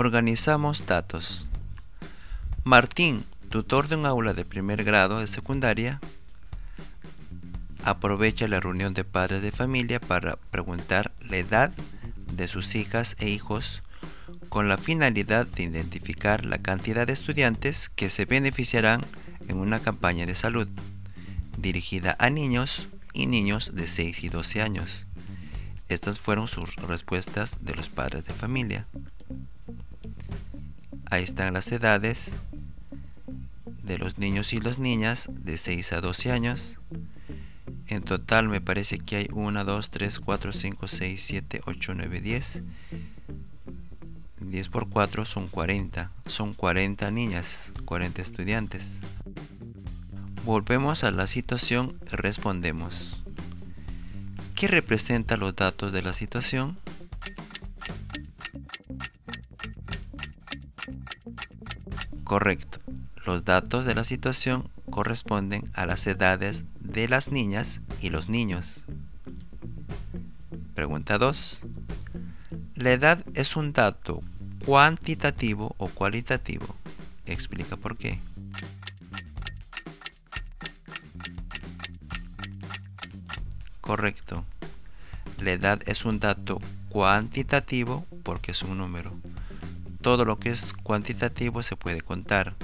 Organizamos datos. Martín, tutor de un aula de primer grado de secundaria, aprovecha la reunión de padres de familia para preguntar la edad de sus hijas e hijos con la finalidad de identificar la cantidad de estudiantes que se beneficiarán en una campaña de salud dirigida a niños y niños de 6 y 12 años. Estas fueron sus respuestas de los padres de familia. Ahí están las edades de los niños y las niñas de 6 a 12 años. En total me parece que hay 1, 2, 3, 4, 5, 6, 7, 8, 9, 10. 10 por 4 son 40. Son 40 niñas, 40 estudiantes. Volvemos a la situación y respondemos. ¿Qué representa los datos de la situación? Correcto. Los datos de la situación corresponden a las edades de las niñas y los niños. Pregunta 2. ¿La edad es un dato cuantitativo o cualitativo? Explica por qué. Correcto. La edad es un dato cuantitativo porque es un número. Todo lo que es cuantitativo se puede contar.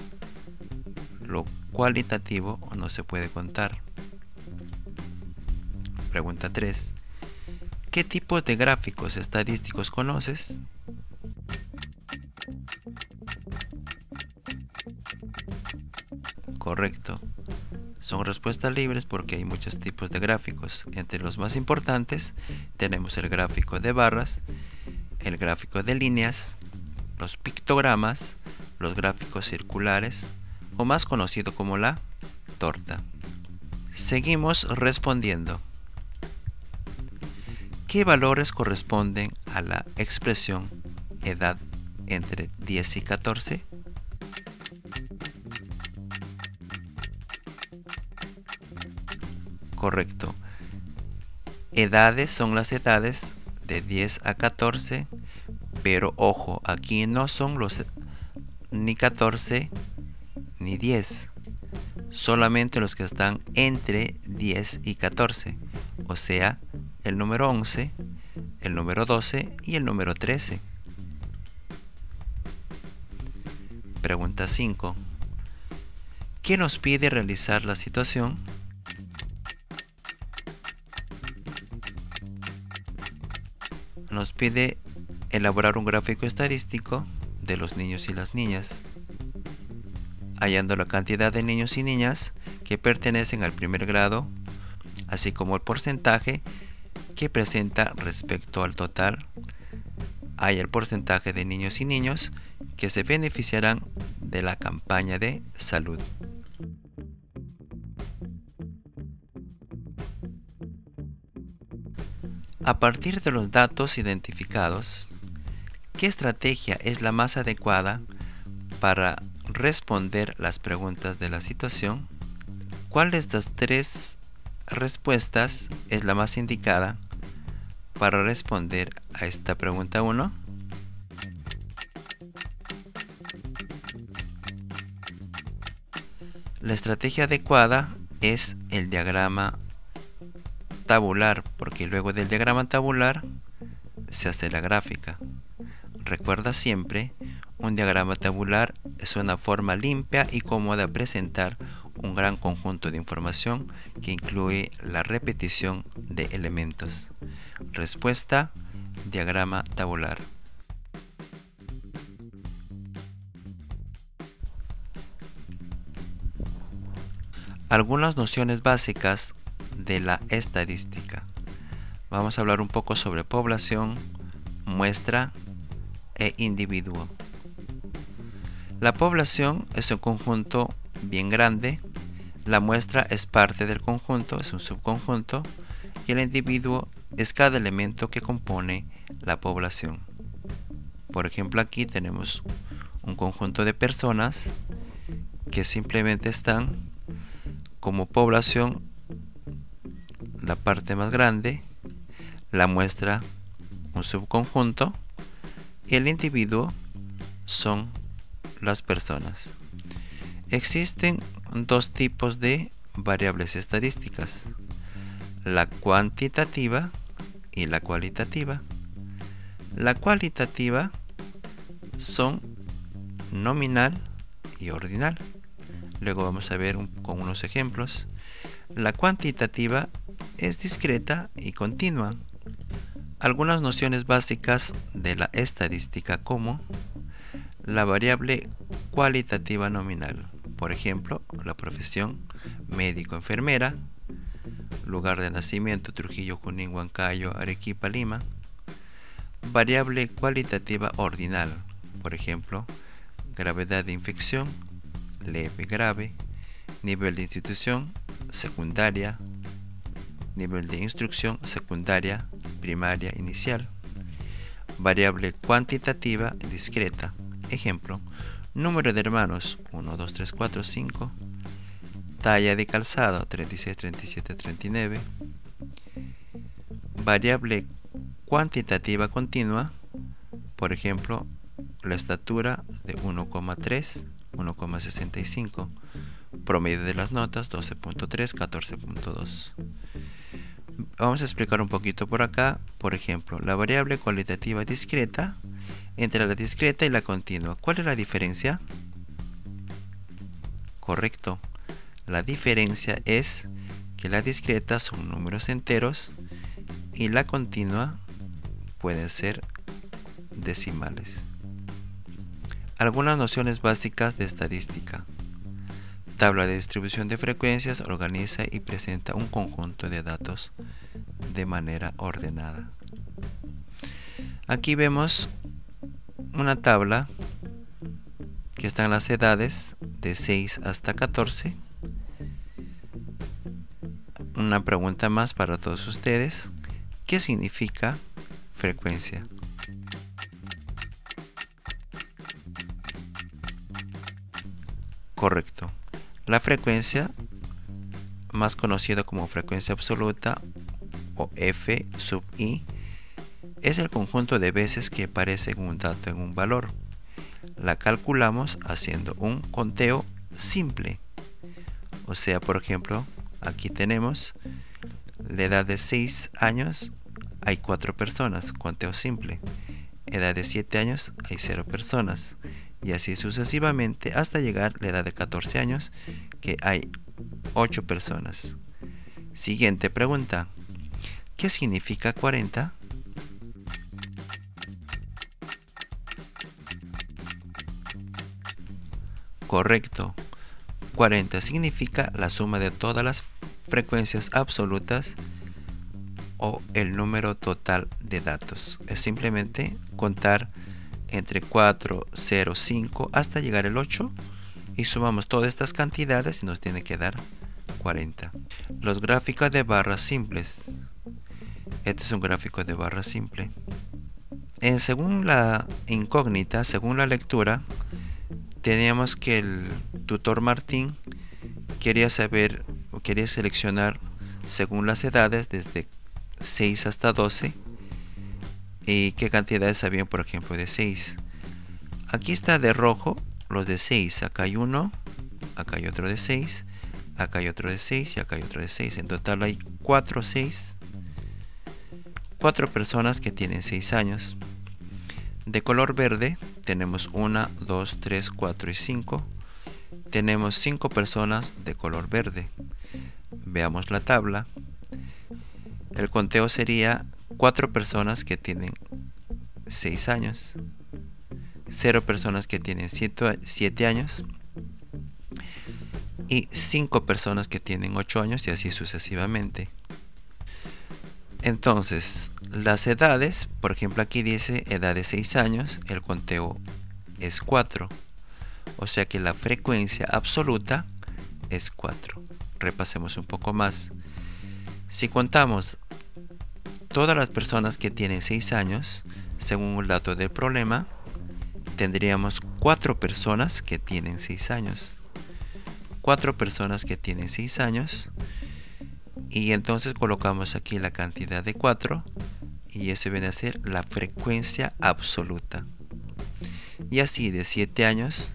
Lo cualitativo no se puede contar. Pregunta 3. ¿Qué tipos de gráficos estadísticos conoces? Correcto. Son respuestas libres porque hay muchos tipos de gráficos. Entre los más importantes tenemos el gráfico de barras, el gráfico de líneas, los pictogramas, los gráficos circulares, o más conocido como la torta. Seguimos respondiendo. ¿Qué valores corresponden a la expresión edad entre 10 y 14? Correcto. Edades son las edades de 10 a 14, pero ojo, aquí no son los ni 14 ni 10, solamente los que están entre 10 y 14, o sea, el número 11, el número 12 y el número 13. Pregunta 5. ¿Qué nos pide realizar la situación? Nos pide elaborar un gráfico estadístico de los niños y las niñas, hallando la cantidad de niños y niñas que pertenecen al primer grado, así como el porcentaje que presenta respecto al total. Hay el porcentaje de niños y niños que se beneficiarán de la campaña de salud. A partir de los datos identificados, ¿qué estrategia es la más adecuada para responder las preguntas de la situación? ¿Cuál de estas tres respuestas es la más indicada para responder a esta pregunta 1? La estrategia adecuada es el diagrama tabular, porque luego del diagrama tabular se hace la gráfica. Recuerda siempre, un diagrama tabular es una forma limpia y cómoda de presentar un gran conjunto de información que incluye la repetición de elementos. Respuesta: diagrama tabular. Algunas nociones básicas de la estadística. Vamos a hablar un poco sobre población, muestra e individuo. La población es un conjunto bien grande, la muestra es parte del conjunto, es un subconjunto, y el individuo es cada elemento que compone la población. Por ejemplo, aquí tenemos un conjunto de personas que simplemente están como población, la parte más grande, la muestra un subconjunto y el individuo son las personas. Existen dos tipos de variables estadísticas: la cuantitativa y la cualitativa. La cualitativa son nominal y ordinal. Luego vamos a ver con unos ejemplos. La cuantitativa es discreta y continua. Algunas nociones básicas de la estadística, como la variable cualitativa nominal, por ejemplo, la profesión médico-enfermera, lugar de nacimiento Trujillo, Junín, Huancayo, Arequipa, Lima. Variable cualitativa ordinal, por ejemplo, gravedad de infección, leve, grave, nivel de institución, secundaria, nivel de instrucción, secundaria, primaria, inicial. Variable cuantitativa discreta, ejemplo, número de hermanos 1, 2, 3, 4, 5, talla de calzado 36, 37, 39. Variable cuantitativa continua, por ejemplo, la estatura de 1,3, 1,65, promedio de las notas 12.3, 14.2. Vamos a explicar un poquito por acá. Por ejemplo, la variable cualitativa discreta, entre la discreta y la continua, ¿cuál es la diferencia? Correcto. La diferencia es que la discreta son números enteros y la continua pueden ser decimales. Algunas nociones básicas de estadística. Tabla de distribución de frecuencias organiza y presenta un conjunto de datos de manera ordenada. Aquí vemos una tabla que están las edades de 6 hasta 14. Una pregunta más para todos ustedes: ¿qué significa frecuencia? Correcto. La frecuencia, más conocida como frecuencia absoluta o F sub i, es el conjunto de veces que aparece un dato en un valor. La calculamos haciendo un conteo simple. O sea, por ejemplo, aquí tenemos la edad de 6 años, hay 4 personas, conteo simple. Edad de 7 años, hay 0 personas. Y así sucesivamente hasta llegar a la edad de 14 años, que hay 8 personas. Siguiente pregunta: ¿qué significa 40? Correcto. 40 significa la suma de todas las frecuencias absolutas o el número total de datos. Es simplemente contar entre 4, 0, 5 hasta llegar al 8 y sumamos todas estas cantidades y nos tiene que dar 40. Los gráficos de barras simples. Este es un gráfico de barra simple. Según la incógnita, según la lectura, teníamos que el tutor Martín quería saber o quería seleccionar según las edades desde 6 hasta 12 y qué cantidades habían, por ejemplo, de 6. Aquí está de rojo los de 6. Acá hay uno, acá hay otro de 6, acá hay otro de 6 y acá hay otro de 6. En total hay 4 personas que tienen 6 años. De color verde tenemos 1, 2, 3, 4 y 5. Tenemos 5 personas de color verde. Veamos la tabla. El conteo sería 4 personas que tienen 6 años, 0 personas que tienen 7 años y 5 personas que tienen 8 años y así sucesivamente. Entonces, las edades, por ejemplo, aquí dice edad de 6 años, el conteo es 4. O sea que la frecuencia absoluta es 4. Repasemos un poco más. Si contamos todas las personas que tienen 6 años, según el dato del problema, tendríamos 4 personas que tienen 6 años. 4 personas que tienen 6 años. Y entonces colocamos aquí la cantidad de 4 y eso viene a ser la frecuencia absoluta. Y así de 7 años,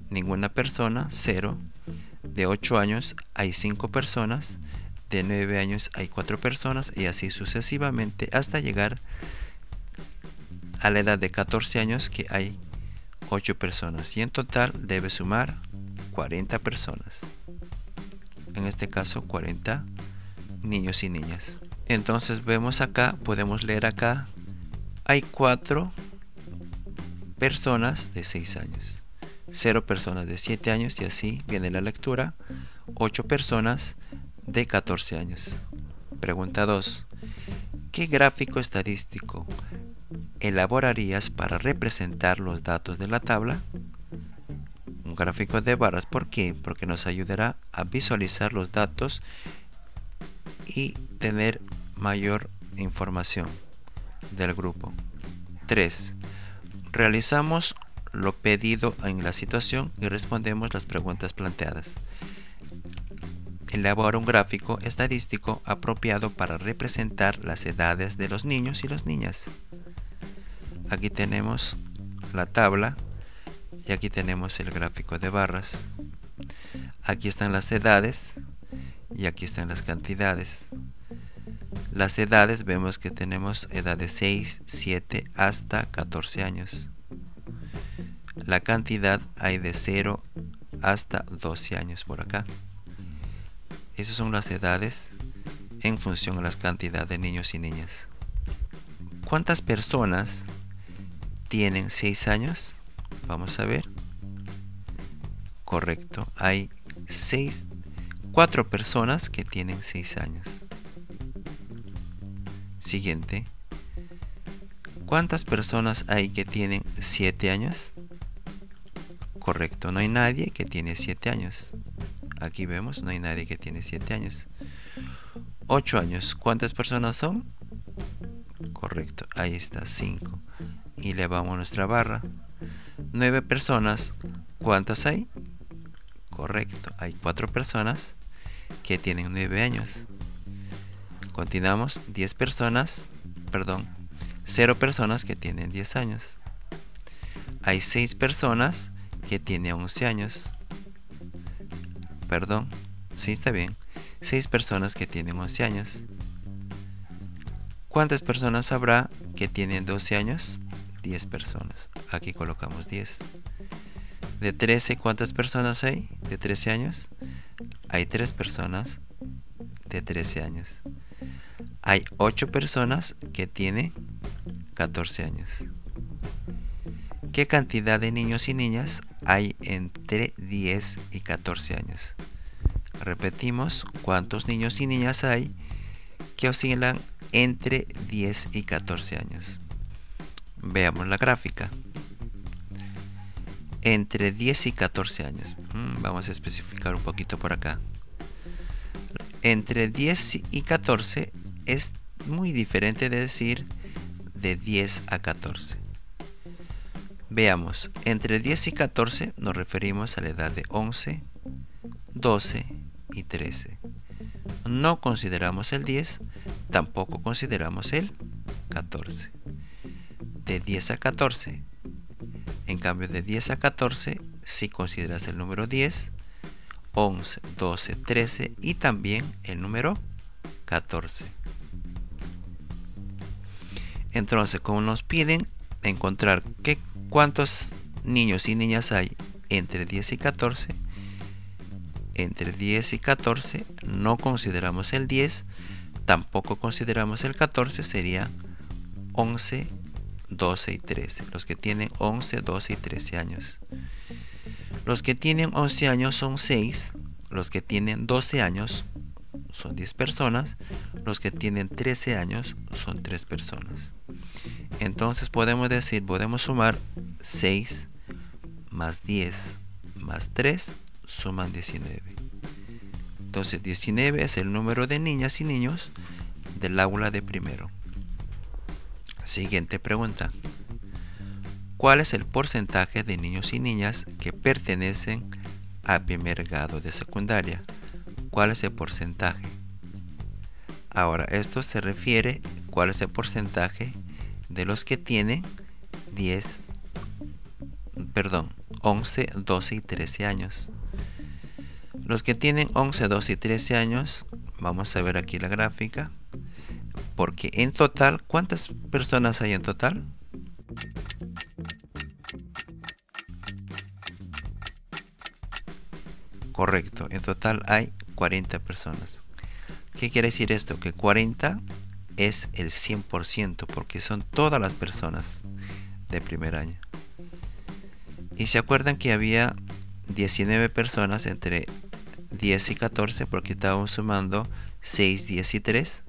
ninguna persona, 0. De 8 años hay 5 personas. De 9 años hay 4 personas. Y así sucesivamente hasta llegar a la edad de 14 años, que hay 8 personas. Y en total debe sumar 40 personas. En este caso 40 niños y niñas. Entonces vemos acá, podemos leer acá, hay 4 personas de 6 años, 0 personas de 7 años, y así viene la lectura, 8 personas de 14 años. Pregunta 2. ¿Qué gráfico estadístico elaborarías para representar los datos de la tabla? Un gráfico de barras. ¿Por qué? Porque nos ayudará a visualizar los datos y tener mayor información del grupo. 3. Realizamos lo pedido en la situación y respondemos las preguntas planteadas. Elabora un gráfico estadístico apropiado para representar las edades de los niños y las niñas. Aquí tenemos la tabla y aquí tenemos el gráfico de barras. Aquí están las edades y aquí están las cantidades. Las edades, vemos que tenemos edad de 6, 7 hasta 14 años. La cantidad hay de 0 hasta 12 años por acá. Esas son las edades en función a la cantidad de niños y niñas. ¿Cuántas personas tienen 6 años? Vamos a ver. Correcto, hay 4 personas que tienen 6 años. Siguiente. ¿Cuántas personas hay que tienen 7 años? Correcto, no hay nadie que tiene 7 años. Aquí vemos, no hay nadie que tiene 7 años. 8 años, ¿cuántas personas son? Correcto, ahí está, 5. Y le vamos a nuestra barra. 9 personas, ¿cuántas hay? Correcto, hay 4 personas que tienen 9 años. Continuamos, 10 personas, perdón, 0 personas que tienen 10 años. Hay 6 personas que tienen 11 años. Perdón, sí, está bien. 6 personas que tienen 11 años. ¿Cuántas personas habrá que tienen 12 años? 10 personas. Aquí colocamos 10. De 13, ¿cuántas personas hay? De 13 años. Hay 3 personas de 13 años. Hay 8 personas que tienen 14 años. ¿Qué cantidad de niños y niñas hay entre 10 y 14 años? Repetimos, ¿cuántos niños y niñas hay que oscilan entre 10 y 14 años? Veamos la gráfica. Entre 10 y 14 años. Vamos a especificar un poquito por acá. Entre 10 y 14 es muy diferente de decir de 10 a 14. Veamos, entre 10 y 14 nos referimos a la edad de 11, 12 y 13. No consideramos el 10, tampoco consideramos el 14. De 10 a 14. En cambio, de 10 a 14 si consideras el número 10, 11, 12, 13 y también el número 14. Entonces, como nos piden encontrar cuántos niños y niñas hay entre 10 y 14, entre 10 y 14 no consideramos el 10, tampoco consideramos el 14, sería 11, 12 y 13. Los que tienen 11, 12 y 13 años. Los que tienen 11 años son 6. Los que tienen 12 años son 10 personas. Los que tienen 13 años son 3 personas. Entonces podemos sumar 6 más 10 más 3 suman 19. Entonces 19 es el número de niñas y niños del aula de primero. Siguiente pregunta. ¿Cuál es el porcentaje de niños y niñas que pertenecen al primer grado de secundaria? ¿Cuál es el porcentaje? Ahora, esto se refiere cuál es el porcentaje de los que tienen 10 11, 12 y 13 años. Los que tienen 11, 12 y 13 años, vamos a ver aquí la gráfica, porque en total, ¿cuántas personas hay en total? Correcto, en total hay 40 personas. ¿Qué quiere decir esto? Que 40 es el 100%, porque son todas las personas de primer año. Y se acuerdan que había 19 personas entre 10 y 14, porque estábamos sumando 6, 10 y 3,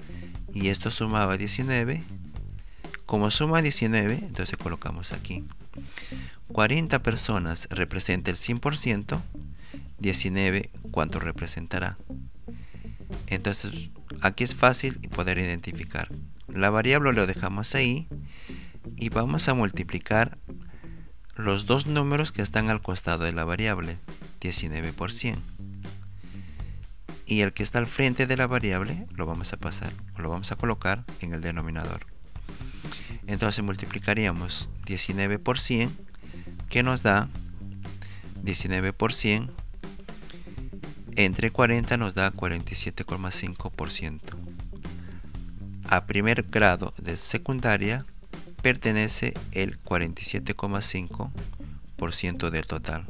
y esto sumaba 19. Como suma 19, entonces colocamos aquí 40 personas representa el 100%, 19 ¿cuánto representará? Entonces aquí es fácil poder identificar. La variable lo dejamos ahí y vamos a multiplicar los dos números que están al costado de la variable, 19 por 100. Y el que está al frente de la variable lo vamos a pasar, o lo vamos a colocar en el denominador. Entonces multiplicaríamos 19 por 100, que nos da 19 por 100 entre 40 nos da 47,5%. A primer grado de secundaria pertenece el 47,5% del total.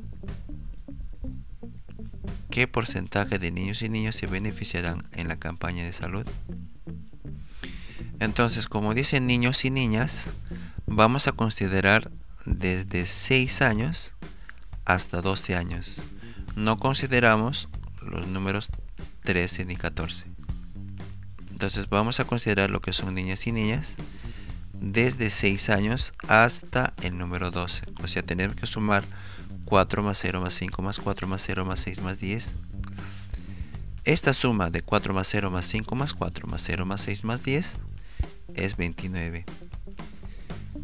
¿Qué porcentaje de niños y niñas se beneficiarán en la campaña de salud? Entonces, como dicen niños y niñas, vamos a considerar desde 6 años hasta 12 años. No consideramos los números 13 ni 14. Entonces vamos a considerar lo que son niñas y niñas desde 6 años hasta el número 12. O sea, tenemos que sumar 4 más 0 más 5 más 4 más 0 más 6 más 10. Esta suma de 4 más 0 más 5 más 4 más 0 más 6 más 10 es 29.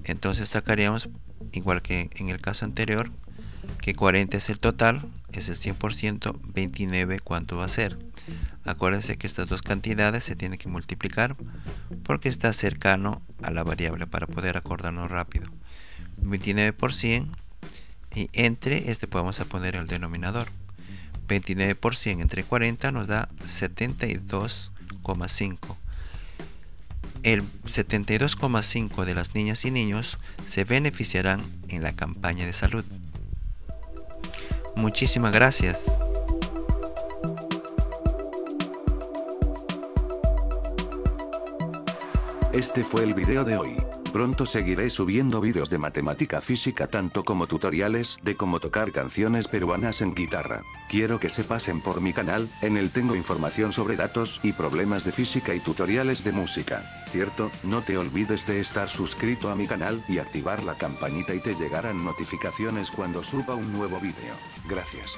Entonces sacaríamos, igual que en el caso anterior, que 40 es el total, es el 100%, 29 ¿cuánto va a ser? Acuérdense que estas dos cantidades se tienen que multiplicar porque está cercano a la variable para poder acordarnos rápido. 29 por 100 y entre este podemos poner el denominador. 29 por 100 entre 40 nos da 72,5. El 72,5 de las niñas y niños se beneficiarán en la campaña de salud. Muchísimas gracias. Este fue el video de hoy. Pronto seguiré subiendo vídeos de matemática física tanto como tutoriales de cómo tocar canciones peruanas en guitarra. Quiero que se pasen por mi canal, en él tengo información sobre datos y problemas de física y tutoriales de música. ¿Cierto? No te olvides de estar suscrito a mi canal y activar la campanita y te llegarán notificaciones cuando suba un nuevo vídeo. Gracias.